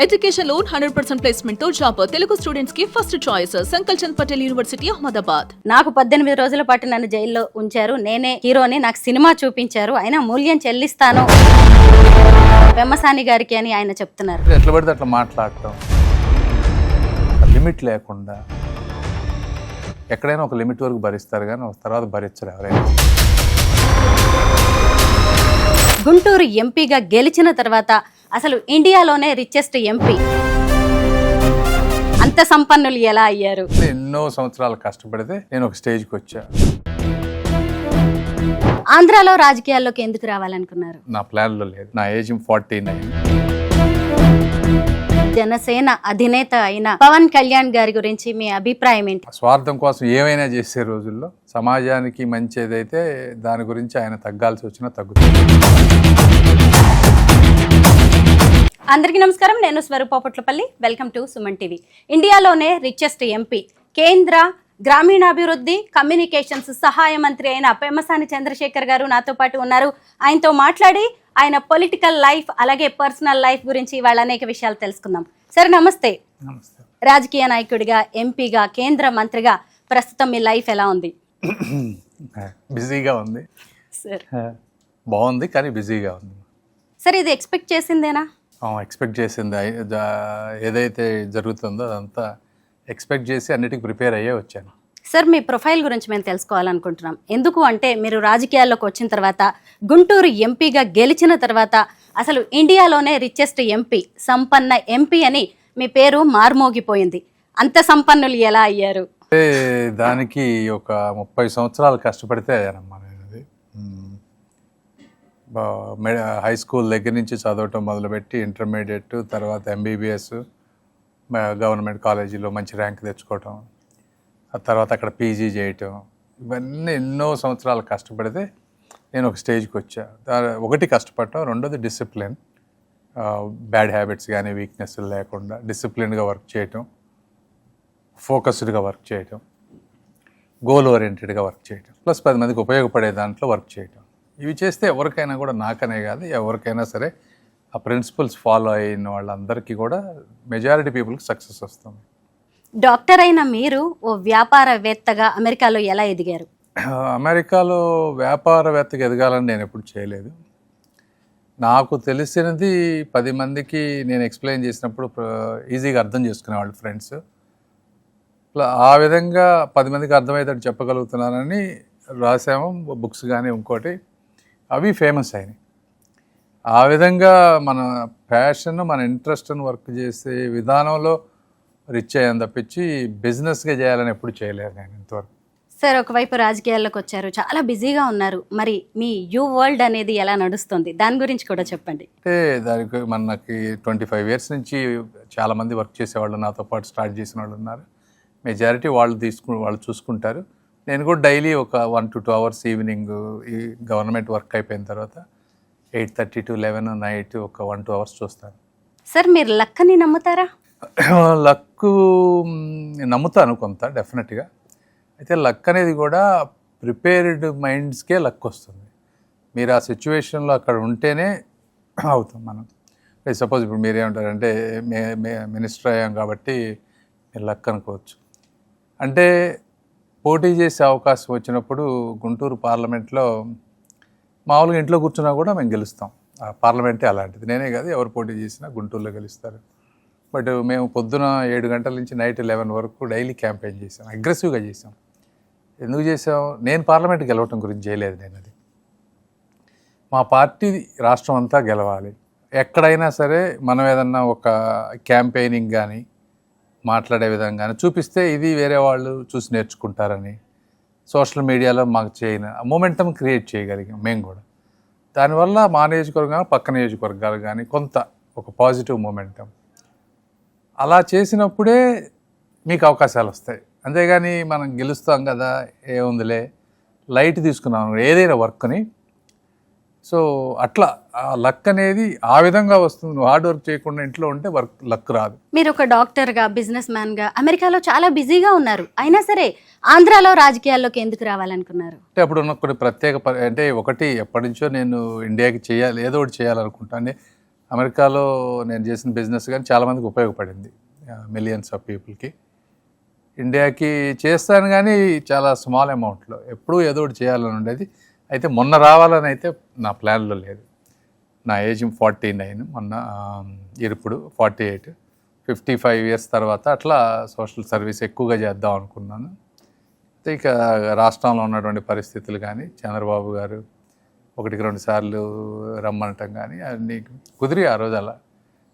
Education loan 100% placement తో job Telugu students కి first choice Sankalchand Patel university Ahmedabad. నాకు 18 రోజుల పాటు నన్ను జైల్లో ఉంచారు. నేనే హీరోని, నాకు సినిమా చూపించారు, అయినా మూల్యం చెల్లిస్తాను పెమ్మసాని గారికి అని ఆయన చెప్తున్నారు. ఎట్లా పడితే అట్లా మాట్లాడటం, లిమిట్ లేకుండా ఎక్కడైనా ఒక లిమిట్ వరకు భరిస్తారు కానీ తర్వాత భరించరు ఎవరైనా. గుంటూరు ఎంపీగా గెలిచిన తర్వాత అసలు ఇండియాలోనే రిచెస్ట్ ఎంపీ, అంత సంపన్నులు ఎలా అయ్యారు? ఎన్నో సంవత్సరాలు కష్టపడితే నేను ఒక స్టేజ్కి వచ్చా. ఆంధ్రాలో రాజకీయాల్లోకి ఎందుకు రావాలనుకున్నారు? నా ప్లాన్లో లేదు. నా ఏజ్ 49. జనసేన అధినేత అయిన పవన్ కళ్యాణ్ గారి గురించి మీ అభిప్రాయం ఏంటి? స్వార్థం కోసం ఏమైనా చేసే రోజుల్లో సమాజానికి మంచి ఏదైతే దాని గురించి ఆయన తగ్గాల్సి వచ్చినా తగ్గుతుంది. అందరికీ నమస్కారం, నేను స్వరూపపట్లపల్లి. Welcome to Suman TV. ఇండియాలోనే రిచెస్ట్ ఎంపీ, కేంద్ర గ్రామీణాభివృద్ధి కమ్యూనికేషన్స్ సహాయ మంత్రి అయిన పెమ్మసాని చంద్రశేఖర్ గారు నాతో పాటు ఉన్నారు. ఆయనతో మాట్లాడి ఆయన పొలిటికల్ లైఫ్ అలాగే పర్సనల్ లైఫ్ గురించి వాళ్ళ అనేక విషయాలు తెలుసుకుందాం. సార్ నమస్తే. నమస్తే. రాజకీయ నాయకుడిగా, ఎంపీగా, కేంద్ర మంత్రిగా ప్రస్తుతం మీ లైఫ్ ఎలా ఉంది? బిజీగా ఉంది సార్. బాగుంది కానీ బిజీగా ఉంది. సార్ ఇది ఎక్స్పెక్ట్ చేసిందేనా? ఎక్స్పెక్ట్ చేసింది. ఏదైతే జరుగుతుందో అదంతా ఎక్స్పెక్ట్ చేసి అన్నిటికీ ప్రిపేర్ అయ్యే వచ్చాను. సార్ మీ ప్రొఫైల్ గురించి మేము తెలుసుకోవాలనుకుంటున్నాం. ఎందుకు అంటే మీరు రాజకీయాల్లోకి వచ్చిన తర్వాత, గుంటూరు ఎంపీగా గెలిచిన తర్వాత అసలు ఇండియాలోనే రిచెస్ట్ ఎంపీ, సంపన్న ఎంపీ అని మీ పేరు మార్మోగిపోయింది. అంత సంపన్నులు ఎలా అయ్యారు? దానికి ఒక 30 సంవత్సరాలు కష్టపడితే అయ్యానమ్మా. నేను హై స్కూల్ దగ్గర నుంచి చదవటం మొదలుపెట్టి ఇంటర్మీడియట్, తర్వాత ఎంబీబీఎస్, గవర్నమెంట్ కాలేజీలో మంచి ర్యాంక్ తెచ్చుకోవటం, ఆ తర్వాత అక్కడ పీజీ చేయటం, ఇవన్నీ ఎన్నో సంవత్సరాలు కష్టపడితే నేను ఒక స్టేజ్కి వచ్చా. ఒకటి కష్టపడటం, రెండోది డిసిప్లిన్, బ్యాడ్ హ్యాబిట్స్ కానీ వీక్నెస్ లేకుండా డిసిప్లిన్గా వర్క్ చేయటం, ఫోకస్డ్గా వర్క్ చేయటం, గోల్ ఓరియంటెడ్గా వర్క్ చేయటం, ప్లస్ 10 మందికి ఉపయోగపడే దాంట్లో వర్క్ చేయటం. ఇవి చేస్తే ఎవరికైనా కూడా, నాకనే కాదు ఎవరికైనా సరే, ఆ ప్రిన్సిపల్స్ ఫాలో అయిన వాళ్ళందరికీ కూడా మెజారిటీ పీపుల్కి సక్సెస్ వస్తుంది. డాక్టర్ అయిన మీరు ఓ వ్యాపారవేత్తగా అమెరికాలో ఎలా ఎదిగారు? అమెరికాలో వ్యాపారవేత్తగా ఎదగాలని నేను ఎప్పుడు చేయలేదు. నాకు తెలిసినది 10 మందికి నేను ఎక్స్ప్లెయిన్ చేసినప్పుడు ఈజీగా అర్థం చేసుకునేవాళ్ళు ఫ్రెండ్స్. ఆ విధంగా 10 మందికి అర్థమయ్యేటట్టు చెప్పగలుగుతున్నానని రాసాము బుక్స్ కానీ ఇంకోటి, అవి ఫేమస్ అయినాయి. ఆ విధంగా మన ప్యాషన్, మన ఇంట్రెస్ట్ని వర్క్ చేసే విధానంలో రిచ్ అయ్యాను తప్పించి బిజినెస్గా చేయాలని ఎప్పుడు చేయలేదు నేను ఇంతవరకు. సార్ ఒకవైపు రాజకీయాల్లోకి వచ్చారు, చాలా బిజీగా ఉన్నారు. మరి మీ యూ వరల్డ్ అనేది ఎలా నడుస్తుంది, దాని గురించి కూడా చెప్పండి. అంటే దానికి మనకి 25 years నుంచి చాలామంది వర్క్ చేసేవాళ్ళు నాతో పాటు స్టార్ట్ చేసిన వాళ్ళు ఉన్నారు. మెజారిటీ వాళ్ళు చూసుకుంటారు. నేను కూడా డైలీ ఒక 1 to 2 hours ఈవినింగ్ ఈ గవర్నమెంట్ వర్క్ అయిపోయిన తర్వాత 8:30 to 11 నైట్ ఒక 1 2 hours చూస్తాను. సార్ మీరు లక్కని నమ్ముతారా? లక్ నమ్ముతాను కొంత, డెఫినెట్గా. అయితే లక్ అనేది కూడా ప్రిపేర్డ్ మైండ్స్కే లక్ వస్తుంది. మీరు ఆ సిచ్యువేషన్లో అక్కడ ఉంటేనే అవుతాం మనం. సపోజ్ ఇప్పుడు మీరేమంటారంటే మినిస్టర్ అయ్యాం కాబట్టి మీరు లక్ అనుకోవచ్చు. అంటే పోటీ చేసే అవకాశం వచ్చినప్పుడు గుంటూరు పార్లమెంట్లో మామూలుగా ఇంట్లో కూర్చున్నా కూడా మేము గెలుస్తాం. పార్లమెంటే అలాంటిది. నేనే కాదు, ఎవరు పోటీ చేసినా గుంటూరులో గెలుస్తారు. బట్ మేము పొద్దున 7 గంటల నుంచి నైట్ 11 వరకు డైలీ క్యాంపెయిన్ చేసాం, అగ్రెసివ్గా చేసాం. ఎందుకు చేసాం? నేను పార్లమెంట్ గెలవటం గురించి చేయలేదు. నేను అది మా పార్టీ రాష్ట్రం అంతా గెలవాలి. ఎక్కడైనా సరే మనం ఏదన్నా ఒక క్యాంపెయినింగ్ కానీ మాట్లాడే విధంగా చూపిస్తే ఇది వేరే వాళ్ళు చూసి నేర్చుకుంటారని సోషల్ మీడియాలో మాకు చేయని మొమెంటం క్రియేట్ చేయగలిగాం మేము కూడా. దానివల్ల మా నియోజకవర్గం, పక్క నియోజకవర్గాలు కానీ కొంత ఒక పాజిటివ్ మొమెంటం అలా చేసినప్పుడే మీకు అవకాశాలు వస్తాయి. అంతేగాని మనం గెలుస్తాం కదా ఏముందిలే లైట్ తీసుకున్నాం ఏదైనా వర్క్ని. సో అట్లా లక్ అనేది ఆ విధంగా వస్తుంది. నువ్వు హార్డ్ వర్క్ చేయకుండా ఇంట్లో ఉంటే లక్ రాదు. మీరు ఒక డాక్టర్గా, బిజినెస్ మ్యాన్గా అమెరికాలో చాలా బిజీగా ఉన్నారు. అయినా సరే ఆంధ్రాలో రాజకీయాల్లోకి ఎందుకు రావాలనుకున్నారు? అంటే అప్పుడు ఉన్న కొన్ని ప్రత్యేక అంటే ఒకటి ఎప్పటి నుంచో నేను ఇండియాకి చేయాలి, ఏదో ఒకటి చేయాలనుకుంటాను. అమెరికాలో నేను చేసిన బిజినెస్ కానీ చాలామందికి ఉపయోగపడింది, మిలియన్స్ ఆఫ్ పీపుల్కి. ఇండియాకి చేస్తాను కానీ చాలా స్మాల్ అమౌంట్లో, ఎప్పుడూ ఏదో ఒకటి చేయాలని ఉండేది. అయితే మొన్న రావాలని అయితే నా ప్లాన్లో లేదు. నా ఏజ్ 49, మొన్న ఇప్పుడు 48, 55 ఇయర్స్ తర్వాత అట్లా సోషల్ సర్వీస్ ఎక్కువగా చేద్దాం అనుకున్నాను. ఇక రాష్ట్రంలో ఉన్నటువంటి పరిస్థితులు కానీ, చంద్రబాబు గారు 1-2 సార్లు రమ్మనటం కానీ అన్నీ కుదిరి ఆ రోజు అలా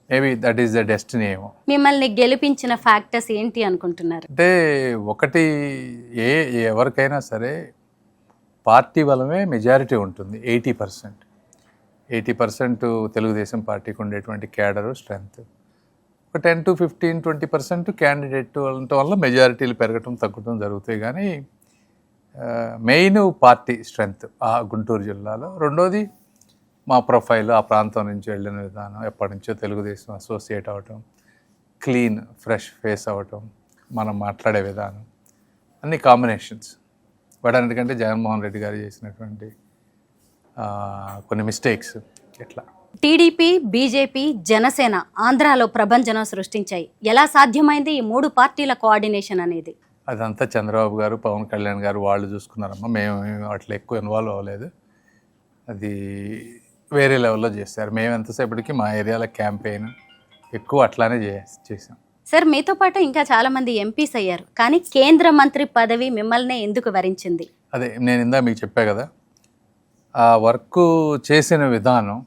maybe that is the destiny ఏమో. మిమ్మల్ని గెలిపించిన ఫ్యాక్టర్స్ ఏంటి అనుకుంటున్నారు? అంటే ఒకటి, ఎవరికైనా సరే పార్టీ బలమే మెజారిటీ ఉంటుంది. 80% తెలుగుదేశం పార్టీకి ఉండేటువంటి క్యాడరు స్ట్రెంగ్త్. ఒక 10 to 15, 20% క్యాండిడేట్ వల్ల మెజారిటీలు పెరగటం తగ్గటం జరుగుతాయి. కానీ మెయిన్ పార్టీ స్ట్రెంగ్త్ ఆ గుంటూరు జిల్లాలో. రెండోది మా ప్రొఫైల్, ఆ ప్రాంతం నుంచి వెళ్ళిన విధానం, ఎప్పటి నుంచో తెలుగుదేశం అసోసియేట్ అవ్వటం, క్లీన్ ఫ్రెష్ ఫేస్ అవ్వటం, మనం మాట్లాడే విధానం, అన్ని కాంబినేషన్స్. వాటన్నిటికంటే జగన్మోహన్ రెడ్డి గారు చేసినటువంటి కొన్ని మిస్టేక్స్ ఎట్లా. టీడీపీ, బీజేపీ, జనసేన ఆంధ్రాలో ప్రభంజనం సృష్టించాయి. ఎలా సాధ్యమైంది ఈ 3 పార్టీల కోఆర్డినేషన్ అనేది? అదంతా చంద్రబాబు గారు, పవన్ కళ్యాణ్ గారు వాళ్ళు చూసుకున్నారమ్మా. మేము అట్లా ఎక్కువ ఇన్వాల్వ్ అవ్వలేదు. అది వేరే లెవెల్లో చేశారు. మేము ఎంతసేపటికి మా ఏరియాలో క్యాంపెయిన్ ఎక్కువ అట్లానే చేసాం. సార్, మీతో పాటు ఇంకా చాలా మంది ఎంపీస్ అయ్యారు, కానీ కేంద్ర మంత్రి పదవి మిమ్మల్ని ఎందుకు వరించింది? అదే నేను ఇందా మీకు చెప్పా కదా, ఆ వర్క్ చేసిన విధానం.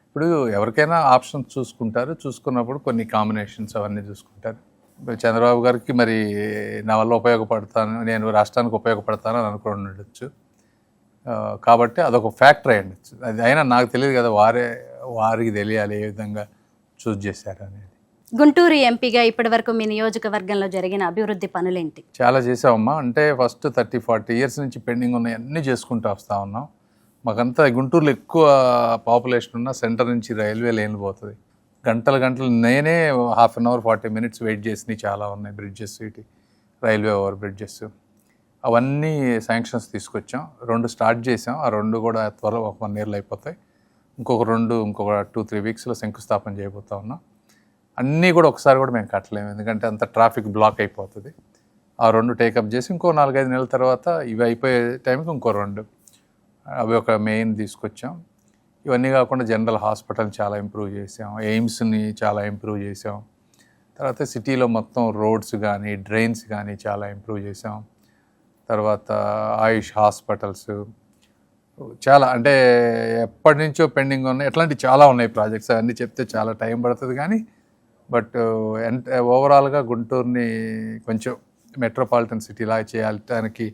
ఇప్పుడు ఎవరికైనా ఆప్షన్స్ చూసుకుంటారు, చూసుకున్నప్పుడు కొన్ని కాంబినేషన్స్ అవన్నీ చూసుకుంటారు. చంద్రబాబు గారికి మరి నా వల్ల ఉపయోగపడతాను, నేను రాష్ట్రానికి ఉపయోగపడతాను అని అనుకుని ఉండొచ్చు. కాబట్టి అదొక ఫ్యాక్టర్ అయి ఉండొచ్చు. అది అయినా నాకు తెలియదు కదా, వారికి తెలియాలి ఏ విధంగా చూస్ చేశారు అనేది. గుంటూరు ఎంపీగా ఇప్పటి వరకు మీ నియోజకవర్గంలో జరిగిన అభివృద్ధి పనులేంటి? చాలా చేసామమ్మా. అంటే ఫస్ట్ 30-40 ఇయర్స్ నుంచి పెండింగ్ ఉన్నాయి అన్నీ చేసుకుంటూ వస్తూ ఉన్నాం. మాకంతా గుంటూరులో ఎక్కువ పాపులేషన్ ఉన్న సెంటర్ నుంచి రైల్వే లైన్లు పోతుంది. గంటలు నేనే ½ an hour 40 minutes వెయిట్ చేసినవి చాలా ఉన్నాయి. బ్రిడ్జెస్, ఇటు రైల్వే ఓవర్ బ్రిడ్జెస్ అవన్నీ శాంక్షన్స్ తీసుకొచ్చాం. 2 స్టార్ట్ చేసాం. ఆ 2 కూడా త్వరలో 1 yearలో అయిపోతాయి. ఇంకొక 2-3 weeksలో శంకుస్థాపన చేయబోతా ఉన్నాం. అన్నీ కూడా ఒకసారి కూడా మేము కట్టలేము, ఎందుకంటే అంత ట్రాఫిక్ బ్లాక్ అయిపోతుంది. ఆ 2 టేకప్ చేసి ఇంకో 4-5 నెలల తర్వాత ఇవి అయిపోయే టైంకి ఇంకో 2 అవి ఒక మెయిన్ తీసుకొచ్చాం. ఇవన్నీ కాకుండా జనరల్ హాస్పిటల్ చాలా ఇంప్రూవ్ చేసాం, ఎయిమ్స్ని చాలా ఇంప్రూవ్ చేసాం. తర్వాత సిటీలో మొత్తం రోడ్స్ కానీ డ్రైన్స్ కానీ చాలా ఇంప్రూవ్ చేసాం. తర్వాత ఆయుష్ హాస్పిటల్స్ చాలా, అంటే ఎప్పటి నుంచో పెండింగ్ ఉన్నాయి, ఎట్లాంటివి చాలా ఉన్నాయి ప్రాజెక్ట్స్. అవన్నీ చెప్తే చాలా టైం పడుతుంది. కానీ బట్ ఓవరాల్గా గుంటూరుని కొంచెం మెట్రోపాలిటన్ సిటీలా చేయడానికి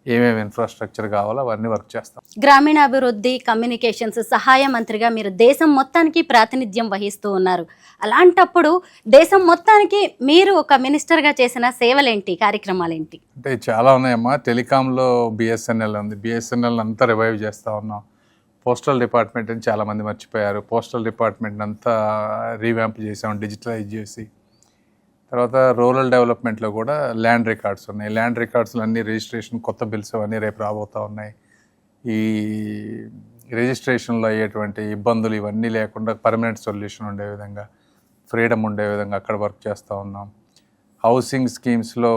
ఏమేమి ఇన్ఫ్రాస్ట్రక్చర్ కావాలో అవన్నీ వర్క్ చేస్తాం. గ్రామీణాభివృద్ధి, కమ్యూనికేషన్స్ సహాయ మంత్రిగా మీరు దేశం మొత్తానికి ప్రాతినిధ్యం వహిస్తూ ఉన్నారు. అలాంటప్పుడు దేశం మొత్తానికి మీరు ఒక మినిస్టర్గా చేసిన సేవలేంటి, కార్యక్రమాలేంటి? అంటే చాలా ఉన్నాయమ్మా. టెలికాంలో బిఎస్ఎన్ఎల్ ఉంది, బిఎస్ఎన్ఎల్ అంతా రివైవ్ చేస్తూ ఉన్నాం. పోస్టల్ డిపార్ట్మెంట్ అని చాలామంది మర్చిపోయారు. పోస్టల్ డిపార్ట్మెంట్ అంతా రీవ్యాంప్ చేసాం, డిజిటలైజ్ చేసి. తర్వాత రూరల్ డెవలప్మెంట్లో కూడా ల్యాండ్ రికార్డ్స్ ఉన్నాయి. ల్యాండ్ రికార్డ్స్లో అన్ని రిజిస్ట్రేషన్, కొత్త బిల్స్ అవన్నీ రేపు రాబోతూ ఉన్నాయి. ఈ రిజిస్ట్రేషన్లో అయ్యేటువంటి ఇబ్బందులు ఇవన్నీ లేకుండా పర్మనెంట్ సొల్యూషన్ ఉండే విధంగా, ఫ్రీడమ్ ఉండే విధంగా అక్కడ వర్క్ చేస్తూ ఉన్నాం. హౌసింగ్ స్కీమ్స్లో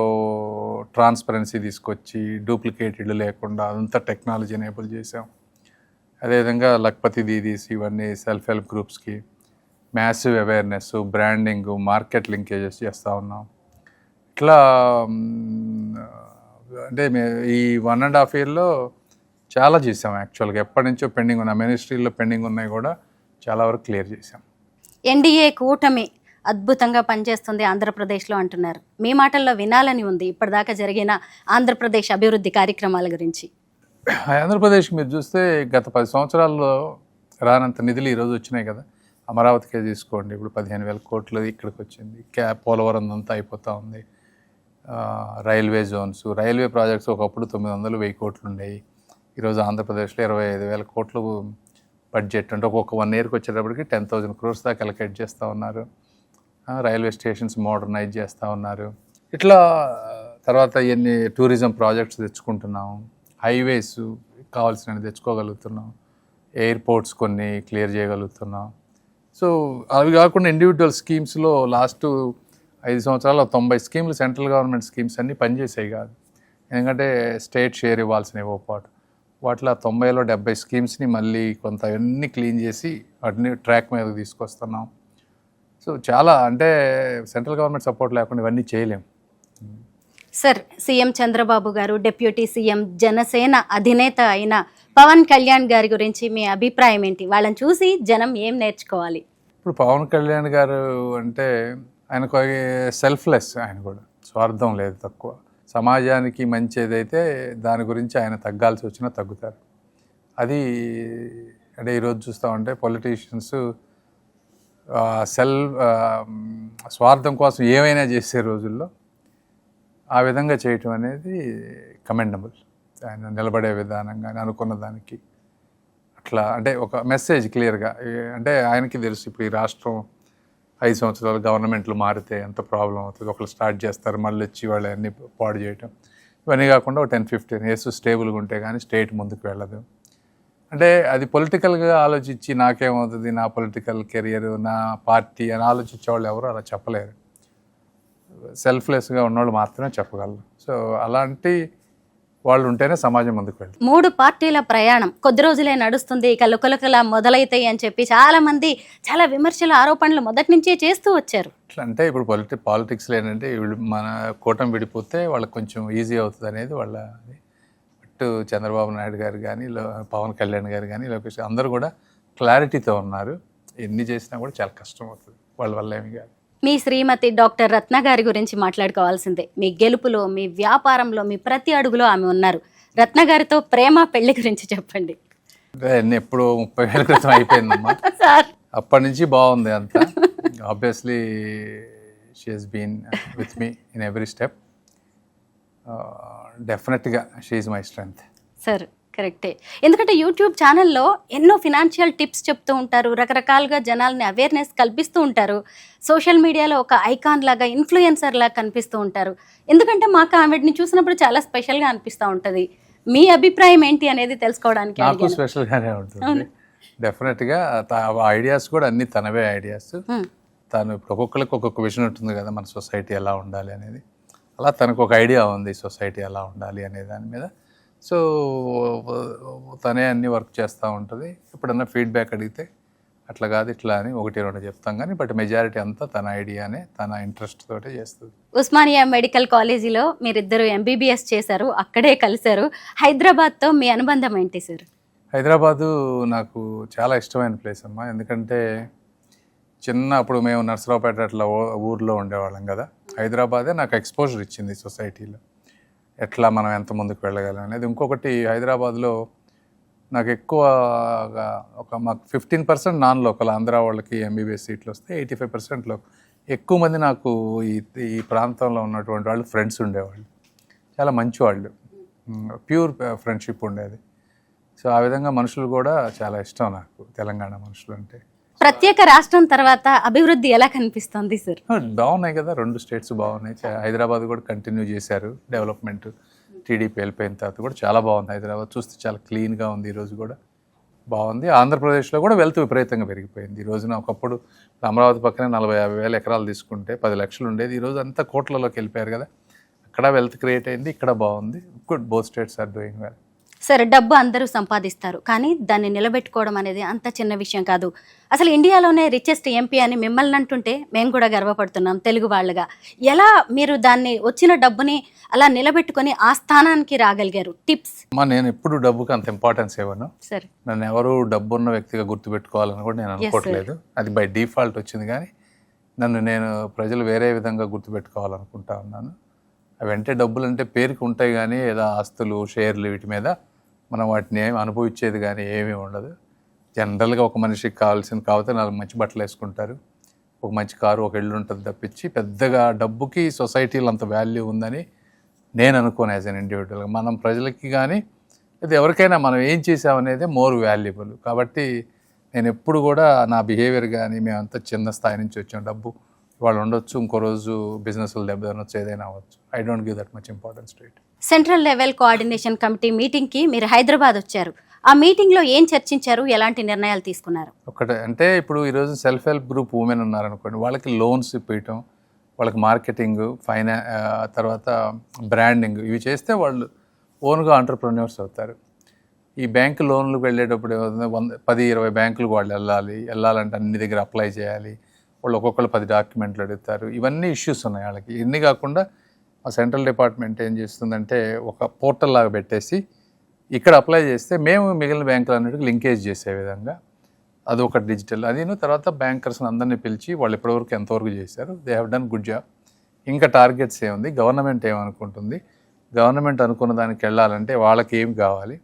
ట్రాన్స్పరెన్సీ తీసుకొచ్చి డూప్లికేట్ ఇళ్ళు లేకుండా అదంతా టెక్నాలజీ ఎనేబుల్ చేసాం. అదేవిధంగా లక్పతి దీదీస్ ఇవన్నీ సెల్ఫ్ హెల్ప్ గ్రూప్స్కి massive awareness, branding, market linkages చేస్తూ ఉన్నాం. ఇట్లా అంటే ఈ 1.5 yearలో చాలా చేసాం. యాక్చువల్గా ఎప్పటి నుంచో పెండింగ్ ఉన్న మినిస్ట్రీలో పెండింగ్ ఉన్నాయి కూడా చాలా వరకు క్లియర్ చేసాం. ఎన్డీఏ కూటమి అద్భుతంగా పనిచేస్తుంది ఆంధ్రప్రదేశ్లో అంటున్నారు. మీ మాటల్లో వినాలని ఉంది ఇప్పటిదాకా జరిగిన ఆంధ్రప్రదేశ్ అభివృద్ధి కార్యక్రమాల గురించి. ఆంధ్రప్రదేశ్ మీరు చూస్తే గత 10 సంవత్సరాల్లో రానంత నిధులు ఈరోజు వచ్చినాయి కదా. అమరావతికే తీసుకోండి, ఇప్పుడు 15,000 కోట్లు ఇక్కడికి వచ్చింది. పోలవరం అంతా అయిపోతూ ఉంది. రైల్వే జోన్స్, రైల్వే ప్రాజెక్ట్స్ ఒకప్పుడు 900-1000 కోట్లు ఉండేవి. ఈరోజు ఆంధ్రప్రదేశ్లో 25,000 కోట్లు బడ్జెట్. అంటే ఒక్కొక్క 1 yearకి వచ్చేటప్పటికి 10,000 crores దాకా అలొకేట్ చేస్తూ ఉన్నారు. రైల్వే స్టేషన్స్ మోడర్నైజ్ చేస్తూ ఉన్నారు. ఇట్లా తర్వాత ఇవన్నీ టూరిజం ప్రాజెక్ట్స్ తెచ్చుకుంటున్నాం. హైవేస్ కావాల్సినవి తెచ్చుకోగలుగుతున్నాం. ఎయిర్పోర్ట్స్ కొన్ని క్లియర్ చేయగలుగుతున్నాం. సో అవి కాకుండా ఇండివిజువల్ స్కీమ్స్లో లాస్ట్ 5 సంవత్సరాల్లో 90 స్కీములు సెంట్రల్ గవర్నమెంట్ స్కీమ్స్ అన్నీ పనిచేసాయి కాదు. ఎందుకంటే స్టేట్ షేర్ ఇవ్వాల్సిన ఇవ్వపాటు వాటిలో 90లో 70 స్కీమ్స్ని మళ్ళీ కొంత అన్నీ క్లీన్ చేసి వాటిని ట్రాక్ మీదకి తీసుకొస్తున్నాం. సో చాలా అంటే సెంట్రల్ గవర్నమెంట్ సపోర్ట్ లేకుండా ఇవన్నీ చేయలేము. సార్, సీఎం చంద్రబాబు గారు, డిప్యూటీ సీఎం, జనసేన అధినేత అయిన పవన్ కళ్యాణ్ గారి గురించి మీ అభిప్రాయం ఏంటి? వాళ్ళని చూసి జనం ఏం నేర్చుకోవాలి? ఇప్పుడు పవన్ కళ్యాణ్ గారు అంటే ఆయనకు సెల్ఫ్లెస్, ఆయన కూడా స్వార్థం లేదు, తక్కువ. సమాజానికి మంచి ఏదైతే దాని గురించి ఆయన తగ్గాల్సి వచ్చినా తగ్గుతారు. అది అంటే ఈరోజు చూస్తామంటే పొలిటీషియన్స్ స్వార్థం కోసం ఏమైనా చేసే రోజుల్లో ఆ విధంగా చేయటం అనేది కమెండబుల్. ఆయన నిలబడే విధానం కానీ అనుకున్న దానికి అట్లా అంటే ఒక మెసేజ్ క్లియర్గా అంటే ఆయనకి తెలుసు ఇప్పుడు ఈ రాష్ట్రం 5 సంవత్సరాలు గవర్నమెంట్లు మారితే ఎంత ప్రాబ్లం అవుతుంది. ఒకళ్ళు స్టార్ట్ చేస్తారు, మళ్ళీ వచ్చి వాళ్ళు అన్నీ పాడు చేయటం. ఇవన్నీ కాకుండా ఒక 10-15 years స్టేబుల్గా ఉంటే కానీ స్టేట్ ముందుకు వెళ్ళదు. అంటే అది పొలిటికల్గా ఆలోచించి నాకేమవుతుంది, నా పొలిటికల్ కెరియర్, నా పార్టీ అని ఆలోచించే వాళ్ళు ఎవరు అలా చెప్పలేరు. సెల్ఫ్లెస్గా ఉన్నవాళ్ళు మాత్రమే చెప్పగలరు. సో అలాంటి వాళ్ళు ఉంటేనే సమాజం ముందుకు వెళ్తుంది. 3 పార్టీల ప్రయాణం కొద్ది రోజులే నడుస్తుంది, ఇక లుకలుకలా మొదలవుతాయి అని చెప్పి చాలామంది చాలా విమర్శలు, ఆరోపణలు మొదటి నుంచే చేస్తూ వచ్చారు. అట్లా అంటే ఇప్పుడు పాలిటిక్స్లో ఏంటంటే మన కూటమి విడిపోతే వాళ్ళకి కొంచెం ఈజీ అవుతుంది అనేది వాళ్ళ. బట్ చంద్రబాబు నాయుడు గారు కానీ, పవన్ కళ్యాణ్ గారు కానీ, లోకేష్ అందరూ కూడా క్లారిటీతో ఉన్నారు. ఎన్ని చేసినా కూడా చాలా కష్టం అవుతుంది వాళ్ళ వల్ల ఏమి కాదు. మీ శ్రీమతి డాక్టర్ రత్న గారి గురించి మాట్లాడుకోవాల్సిందే. మీ గెలుపులో, మీ వ్యాపారంలో, మీ ప్రతి అడుగులో ఆమె ఉన్నారు. రత్న గారితో ప్రేమ పెళ్లి గురించి చెప్పండి. ఎప్పుడు 30 ఏళ్ళ క్రితం అయిపోయిందమ్మా. అప్పటి నుంచి బాగుంది అంతా. Obviously she has been with me in every step. డెఫినెట్గా she is my strength. Sir కరెక్టే, ఎందుకంటే యూట్యూబ్ ఛానల్లో ఎన్నో ఫినాన్షియల్ టిప్స్ చెప్తూ ఉంటారు, రకరకాలుగా జనాల్ని అవేర్నెస్ కల్పిస్తూ ఉంటారు. సోషల్ మీడియాలో ఒక ఐకాన్ లాగా, ఇన్ఫ్లుయెన్సర్ లాగా కనిపిస్తూ ఉంటారు. ఎందుకంటే మాకు ఆవిడని చూసినప్పుడు చాలా స్పెషల్గా అనిపిస్తూ ఉంటుంది. మీ అభిప్రాయం ఏంటి అనేది తెలుసుకోవడానికి. నాకు స్పెషల్గానే ఉంటుంది డెఫినెట్గా. ఐడియాస్ కూడా అన్ని తనవే ఐడియాస్. తను ఇప్పుడు ఒక్కొక్కరికి ఒక్కొక్క విజన్ ఉంటుంది కదా, మన సొసైటీ ఎలా ఉండాలి అనేది. అలా తనకు ఒక ఐడియా ఉంది సొసైటీ ఎలా ఉండాలి అనే దాని మీద. సో తనే అన్ని వర్క్ చేస్తూ ఉంటుంది. ఎప్పుడన్నా ఫీడ్బ్యాక్ అడిగితే అట్లా కాదు ఇట్లా అని 1-2 చెప్తాం కానీ, బట్ మెజారిటీ అంతా తన ఐడియానే, తన ఇంట్రెస్ట్ తోటే చేస్తుంది. ఉస్మానియా మెడికల్ కాలేజీలో మీరిద్దరు MBBS చేశారు, అక్కడే కలిశారు. హైదరాబాద్తో మీ అనుబంధం ఏంటి సార్? హైదరాబాదు నాకు చాలా ఇష్టమైన ప్లేస్ అమ్మా. ఎందుకంటే అప్పుడు మేము నర్సరావుపేట అట్లా ఊర్లో ఉండేవాళ్ళం కదా. హైదరాబాదే నాకు ఎక్స్పోజర్ ఇచ్చింది సొసైటీలో, ఎట్లా మనం ఎంత ముందుకు వెళ్ళగలం అనేది. ఇంకొకటి హైదరాబాద్లో నాకు ఎక్కువగా మాకు 15% నాన్ లోకల్, ఆంధ్ర వాళ్ళకి MBBS సీట్లు వస్తే 85%లో ఎక్కువ మంది నాకు ఈ ప్రాంతంలో ఉన్నటువంటి వాళ్ళు ఫ్రెండ్స్ ఉండేవాళ్ళు. చాలా మంచి వాళ్ళు, ప్యూర్ ఫ్రెండ్షిప్ ఉండేది. సో ఆ విధంగా మనుషులు కూడా చాలా ఇష్టం నాకు, తెలంగాణ మనుషులు అంటే. ప్రత్యేక రాష్ట్రం తర్వాత అభివృద్ధి ఎలా కనిపిస్తుంది సార్? బాగున్నాయి కదా, 2 స్టేట్స్ బాగున్నాయి. హైదరాబాద్ కూడా కంటిన్యూ చేశారు డెవలప్మెంట్. టీడీపీ వెళ్ళిపోయిన తర్వాత కూడా చాలా బాగుంది హైదరాబాద్. చూస్తే చాలా క్లీన్గా ఉంది, ఈరోజు కూడా బాగుంది. ఆంధ్రప్రదేశ్లో కూడా వెల్త్ విపరీతంగా పెరిగిపోయింది. ఈ రోజున ఒకప్పుడు అమరావతి పక్కనే 40-50 వేల ఎకరాలు తీసుకుంటే 10 లక్షలు ఉండేది. ఈరోజు అంతా కోట్లలోకి వెళ్ళిపోయారు కదా. అక్కడ వెల్త్ క్రియేట్ అయింది, ఇక్కడ బాగుంది. Good, both states are doing well. సరే, డబ్బు అందరూ సంపాదిస్తారు, కానీ దాన్ని నిలబెట్టుకోవడం అనేది అంత చిన్న విషయం కాదు. అసలు ఇండియాలోనే రిచెస్ట్ ఎంపీ అని మిమ్మల్ని అంటుంటే మేము కూడా గర్వపడుతున్నాం తెలుగు వాళ్ళగా. ఎలా మీరు దాన్ని, వచ్చిన డబ్బుని అలా నిలబెట్టుకొని ఆ స్థానానికి రాగలిగారు? టిప్స్. నేను ఎప్పుడు డబ్బుకి అంత ఇంపార్టెన్స్ ఇవ్వను. సరే, నన్ను ఎవరు డబ్బు ఉన్న వ్యక్తిగా గుర్తుపెట్టుకోవాలని కూడా నేను అనుకోవట్లేదు. అది బై డిఫాల్ట్ వచ్చింది. కానీ నేను ప్రజలు వేరే విధంగా గుర్తుపెట్టుకోవాలనుకుంటా ఉన్నాను. అవి అంటే డబ్బులు అంటే పేరుకి ఉంటాయి కానీ ఏదో ఆస్తులు, షేర్లు, వీటి మీద మనం వాటిని ఏమి అనుభవించేది కానీ ఏమీ ఉండదు. జనరల్గా ఒక మనిషికి కావాల్సింది కాకపోతే 4 మంచి బట్టలు వేసుకుంటారు, ఒక మంచి కారు, ఒక ఇల్లు ఉంటుంది తప్పించి పెద్దగా డబ్బుకి సొసైటీలో అంత వాల్యూ ఉందని నేను అనుకోను. యాజ్ అన్ ఇండివిజువల్గా మనం ప్రజలకి కానీ ఇది ఎవరికైనా మనం ఏం చేసామనేదే మోర్ వాల్యుబుల్. కాబట్టి నేను ఎప్పుడు కూడా నా బిహేవియర్ కానీ, మేమంతా చిన్న స్థాయి నుంచి వచ్చాం, డబ్బు వాళ్ళు ఉండొచ్చు, ఇంకో రోజు బిజినెస్లు దెబ్బతినొచ్చు, ఏదైనా అవ్వచ్చు. I don't give that much importance to it. Central level coordination committee మీటింగ్కి మీరు హైదరాబాద్ వచ్చారు. ఆ మీటింగ్లో ఏం చర్చించారు, ఎలాంటి నిర్ణయాలు తీసుకున్నారు? ఒకటే అంటే ఇప్పుడు ఈరోజు సెల్ఫ్ హెల్ప్ గ్రూప్ ఉమెన్ ఉన్నారనుకోండి, వాళ్ళకి లోన్స్ ఇప్పించడం, వాళ్ళకి మార్కెటింగ్, తర్వాత బ్రాండింగ్ ఇవి చేస్తే వాళ్ళు ఓన్గా ఆంటర్ప్రెన్యూర్స్ అవుతారు. ఈ బ్యాంకు లోన్లకు వెళ్ళేటప్పుడు 10-20 బ్యాంకులకు వాళ్ళు వెళ్ళాలంటే అన్ని దగ్గర అప్లై చేయాలి. వాళ్ళు ఒక్కొక్కరు 10 డాక్యుమెంట్లు అడుగుతారు. ఇవన్నీ ఇష్యూస్ ఉన్నాయి వాళ్ళకి. ఇన్ని కాకుండా ఆ సెంట్రల్ డిపార్ట్మెంట్ ఏం చేస్తుందంటే ఒక పోర్టల్ లాగా పెట్టేసి ఇక్కడ అప్లై చేస్తే మేము మిగిలిన బ్యాంకులన్నిటికీ లింకేజ్ చేసే విధంగా అది ఒక డిజిటల్ అదిను. తర్వాత బ్యాంకర్స్ని అందరినీ పిలిచి వాళ్ళు ఇప్పటివరకు ఎంతవరకు చేశారు, they have done good job, ఇంకా టార్గెట్స్ ఏముంది, గవర్నమెంట్ ఏమనుకుంటుంది, గవర్నమెంట్ అనుకున్న దానికి వెళ్ళాలంటే వాళ్ళకి ఏం కావాలి,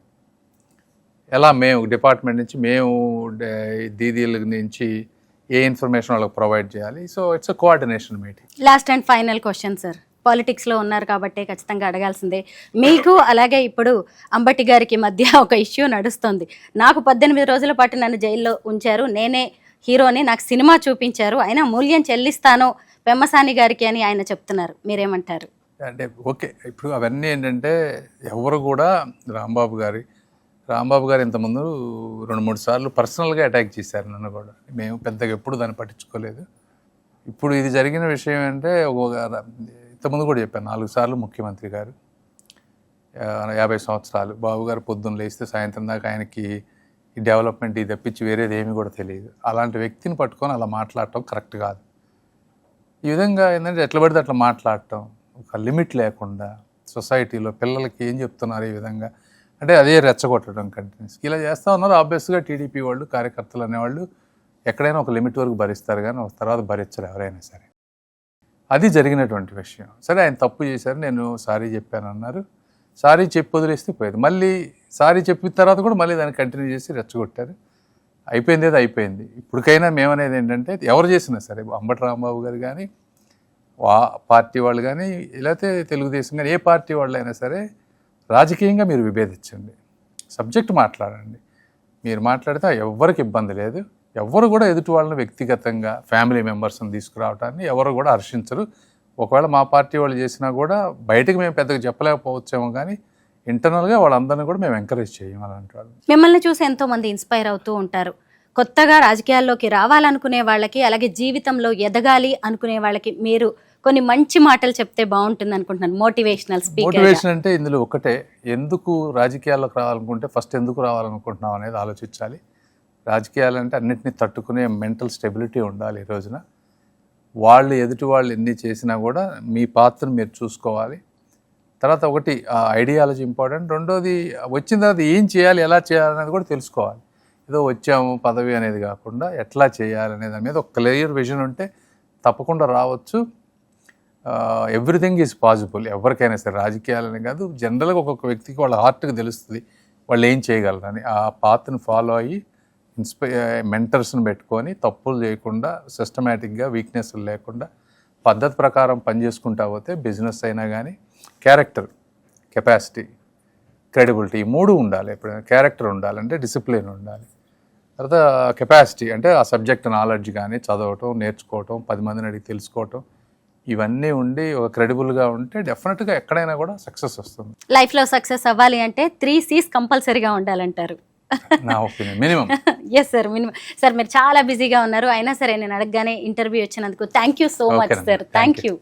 ఎలా మేము డిపార్ట్మెంట్ నుంచి మేము దీదీల నుంచి ఏ ఇన్ఫర్మేషన్ వాళ్ళకి ప్రొవైడ్ చేయాలి. So it's a coordination meeting. Last and final question sir, పాలిటిక్స్లో ఉన్నారు కాబట్టి ఖచ్చితంగా అడగాల్సిందే. మీకు అలాగే ఇప్పుడు అంబటి గారికి మధ్య ఒక ఇష్యూ నడుస్తుంది. నాకు 18 రోజుల పాటు నన్ను జైల్లో ఉంచారు, నేనే హీరోని, నాకు సినిమా చూపించారు, అయినా మూల్యం చెల్లిస్తాను పెమ్మసాని గారికి అని ఆయన చెప్తున్నారు. మీరేమంటారు? అంటే ఓకే, ఇప్పుడు అవన్నీ ఏంటంటే ఎవరు కూడా రాంబాబు గారు ఇంతకుముందు 2-3 సార్లు పర్సనల్గా అటాక్ చేశారు నన్ను కూడా. మేము పెద్దగా ఎప్పుడు దాన్ని పట్టించుకోలేదు. ఇప్పుడు ఇది జరిగిన విషయం అంటే ఇంతకుముందు కూడా చెప్పాను, 4 సార్లు ముఖ్యమంత్రి గారు, 50 సంవత్సరాలు బాబు గారు పొద్దున్న లేస్తే సాయంత్రం దాకా ఆయనకి ఈ డెవలప్మెంట్ ఇది తప్పించి వేరేది ఏమీ కూడా తెలియదు. అలాంటి వ్యక్తిని పట్టుకొని అలా మాట్లాడటం కరెక్ట్ కాదు. ఈ విధంగా ఏంటంటే ఎట్లా పడితే అట్లా మాట్లాడటం, ఒక లిమిట్ లేకుండా సొసైటీలో పిల్లలకి ఏం చెప్తున్నారు ఈ విధంగా అంటే అదే రెచ్చగొట్టడం కంటిన్యూస్ ఇలా చేస్తూ ఉన్నారు. ఆబ్వియస్గా టీడీపీ వాళ్ళు, కార్యకర్తలు అనేవాళ్ళు ఎక్కడైనా ఒక లిమిట్ వరకు భరిస్తారు, కానీ ఒక తర్వాత భరించరు ఎవరైనా సరే. అది జరిగినటువంటి విషయం. సరే ఆయన తప్పు చేశారు, నేను సారీ చెప్పాను అన్నారు. సారీ చెప్పి వదిలేస్తే పోయేది. మళ్ళీ సారీ చెప్పిన తర్వాత కూడా మళ్ళీ దాన్ని కంటిన్యూ చేసి రెచ్చగొట్టారు. అయిపోయింది ఏదో అయిపోయింది. ఇప్పటికైనా మేమనేది ఏంటంటే ఎవరు చేసినా సరే, అంబటి రాంబాబు గారు కానీ, పార్టీ వాళ్ళు కానీ, లేకపోతే తెలుగుదేశం కానీ, ఏ పార్టీ వాళ్ళు అయినా సరే రాజకీయంగా మీరు విభేదించండి, సబ్జెక్ట్ మాట్లాడండి. మీరు మాట్లాడితే ఎవరికి ఇబ్బంది లేదు. ఎవరు కూడా ఎదుటి వాళ్ళని వ్యక్తిగతంగా ఫ్యామిలీ మెంబర్స్ని తీసుకురావడాన్ని ఎవరు కూడా హర్షించరు. ఒకవేళ మా పార్టీ వాళ్ళు చేసినా కూడా బయటకు మేము పెద్దగా చెప్పలేకపోవచ్చేమో, కానీ ఇంటర్నల్గా వాళ్ళందరినీ కూడా మేము ఎంకరేజ్ చేయము అలాంటి వాళ్ళు. మిమ్మల్ని చూసి ఎంతోమంది ఇన్స్పైర్ అవుతూ ఉంటారు. కొత్తగా రాజకీయాల్లోకి రావాలనుకునే వాళ్ళకి, అలాగే జీవితంలో ఎదగాలి అనుకునే వాళ్ళకి మీరు కొన్ని మంచి మాటలు చెప్తే బాగుంటుంది అనుకుంటున్నాను. Motivational speaker. మోటివేషన్ అంటే ఇందులో ఒకటే, ఎందుకు రాజకీయాల్లోకి రావాలనుకుంటే ఫస్ట్ ఎందుకు రావాలనుకుంటున్నాం అనేది ఆలోచించాలి. రాజకీయాలు అంటే అన్నింటినీ తట్టుకునే మెంటల్ స్టెబిలిటీ ఉండాలి. ఈ రోజున వాళ్ళు ఎదుటి వాళ్ళు ఎన్ని చేసినా కూడా మీ పాత్రను మీరు చూసుకోవాలి. తర్వాత ఒకటి ఐడియాలజీ ఇంపార్టెంట్. రెండోది వచ్చిన తర్వాత ఏం చేయాలి, ఎలా చేయాలి అనేది కూడా తెలుసుకోవాలి. ఏదో వచ్చాము పదవి అనేది కాకుండా ఎట్లా చేయాలనే దాని మీద ఒక క్లియర్ విజన్ ఉంటే తప్పకుండా రావచ్చు. Everything is possible. ఎవరికైనా సరే, రాజకీయాలని కాదు, జనరల్గా ఒక్కొక్క వ్యక్తికి వాళ్ళ హార్ట్కి తెలుస్తుంది వాళ్ళు ఏం చేయగలరని. ఆ పాత్రను ఫాలో అయ్యి మెంటర్స్ని పెట్టుకొని తప్పులు చేయకుండా సిస్టమేటిక్గా వీక్నెస్లు లేకుండా పద్ధతి ప్రకారం పనిచేసుకుంటా పోతే బిజినెస్ అయినా కానీ క్యారెక్టర్, కెపాసిటీ, క్రెడిబిలిటీ ఈ 3 ఉండాలి. ఎప్పుడైనా క్యారెక్టర్ ఉండాలంటే డిసిప్లిన్ ఉండాలి. తర్వాత కెపాసిటీ అంటే ఆ సబ్జెక్ట్ నాలెడ్జ్ కానీ చదవటం, నేర్చుకోవటం, 10 మందిని అడిగి తెలుసుకోవటం, ఇవన్నీ ఉండి ఒక క్రెడిబుల్గా ఉంటే డెఫినెట్గా ఎక్కడైనా కూడా సక్సెస్ వస్తుంది. లైఫ్లో సక్సెస్ అవ్వాలి అంటే 3 C's కంపల్సరీగా ఉండాలంటారు. నా opinion minimum. Yes sir, minimum. Sir మీరు చాలా బిజీగా ఉన్నారు, అయినా సరే నేను అడగగానే ఇంటర్వ్యూ వచ్చినందుకు thank you so much sir. Thank you.